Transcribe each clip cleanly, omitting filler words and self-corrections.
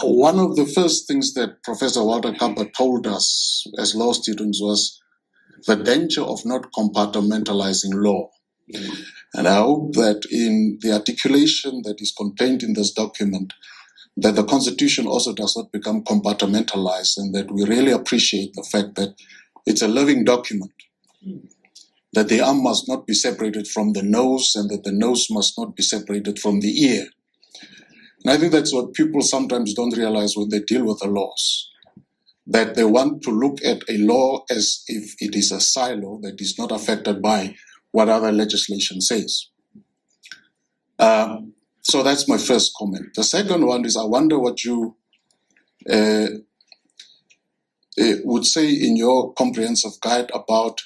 one of the first things that Professor Walter Kappa told us as law students was the danger of not compartmentalizing law. And I hope that in the articulation that is contained in this document, that the Constitution also does not become compartmentalized, and that we really appreciate the fact that it's a living document, that the arm must not be separated from the nose, and that the nose must not be separated from the ear. And I think that's what people sometimes don't realize when they deal with the laws, that they want to look at a law as if it is a silo that is not affected by what other legislation says. So that's my first comment. The second one is, I wonder what you would say in your comprehensive guide about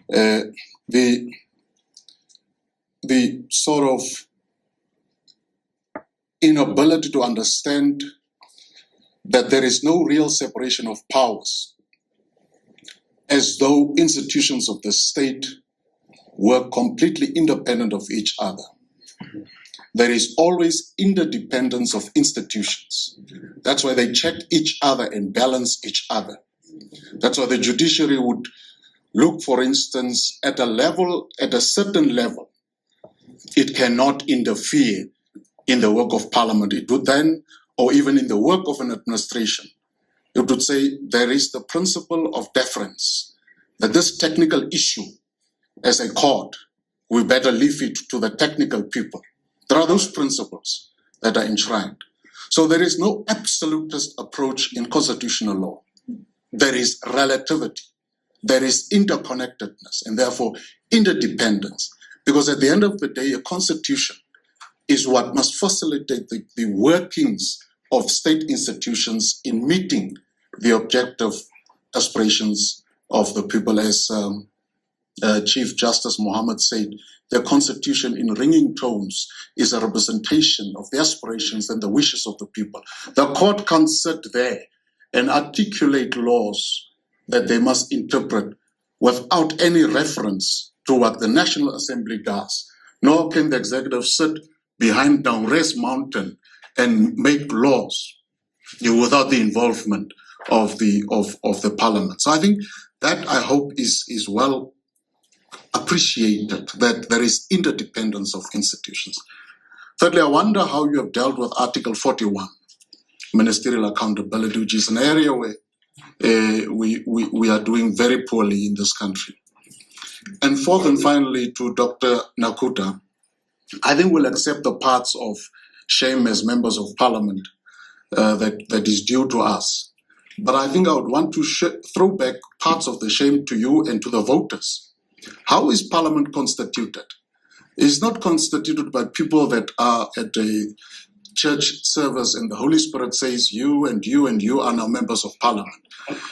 the sort of inability to understand that there is no real separation of powers, as though institutions of the state were completely independent of each other. There is always interdependence of institutions. That's why they check each other and balance each other. That's why the judiciary would look, for instance, at a certain level. It cannot interfere in the work of parliament. It would then, or even in the work of an administration, it would say there is the principle of deference, that this technical issue, as a court, we better leave it to the technical people. There are those principles that are enshrined. So there is no absolutist approach in constitutional law. There is relativity. There is interconnectedness, and therefore interdependence. Because at the end of the day, a constitution is what must facilitate the workings of state institutions in meeting the objective aspirations of the people. As Chief Justice Mohammed said, the constitution in ringing tones is a representation of the aspirations and the wishes of the people. The court can't sit there and articulate laws that they must interpret without any reference to what the National Assembly does. Nor can the executive sit behind Downrest Mountain and make laws without the involvement of the parliament. So I think that, I hope, is well appreciated, that there is interdependence of institutions. Thirdly, I wonder how you have dealt with Article 41, ministerial accountability, which is an area where we are doing very poorly in this country. And fourth and finally, to Dr. Nakuta, I think we'll accept the parts of shame as members of parliament that is due to us. But I think I would want to throw back parts of the shame to you and to the voters. How is parliament constituted? It's not constituted by people that are at a church service and the Holy Spirit says you and you and you are now members of parliament.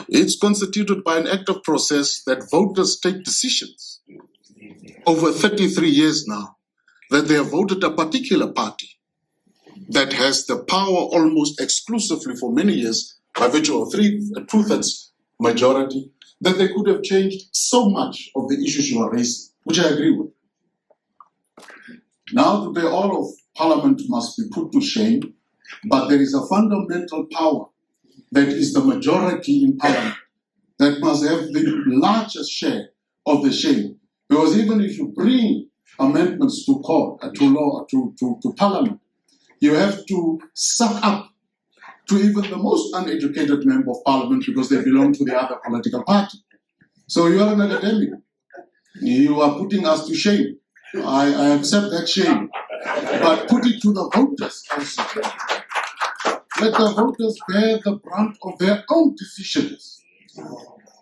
It's constituted by an active process that voters take decisions over 33 years now, that they have voted a particular party that has the power almost exclusively for many years by virtue of two-thirds majority, that they could have changed so much of the issues you are raising, which I agree with. Now today all of parliament must be put to shame, but there is a fundamental power that is the majority in parliament that must have the largest share of the shame. Because even if you bring amendments to court, to law, to parliament, you have to suck up to even the most uneducated member of parliament because they belong to the other political party. So you are an academic. You are putting us to shame. I accept that shame. But put it to the voters also. Let the voters bear the brunt of their own decisions.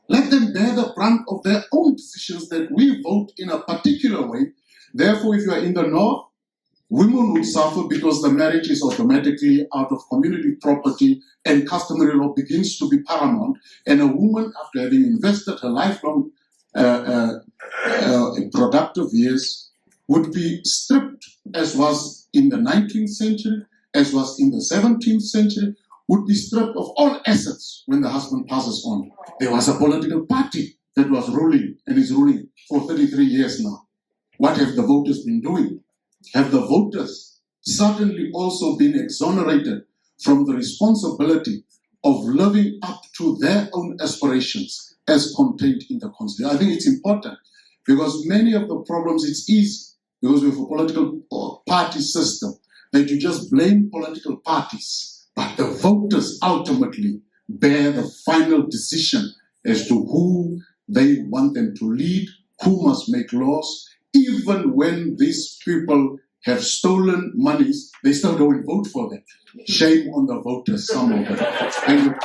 Let them bear the brunt of their own decisions that we vote in a particular way. Therefore, if you are in the north, women will suffer because the marriage is automatically out of community property and customary law begins to be paramount. And a woman, after having invested her lifelong productive years, would be stripped, as was in the 19th century, as was in the 17th century, would be stripped of all assets when the husband passes on. There was a political party that was ruling and is ruling for 33 years now. What have the voters been doing? Have the voters suddenly also been exonerated from the responsibility of living up to their own aspirations as contained in the Constitution. I think it's important because many of the problems, it's easy because we have a political party system that you just blame political parties, but the voters ultimately bear the final decision as to who they want them to lead, who must make laws. Even when these people have stolen monies, they still go and vote for them. Shame on the voters, some of them. Thank you.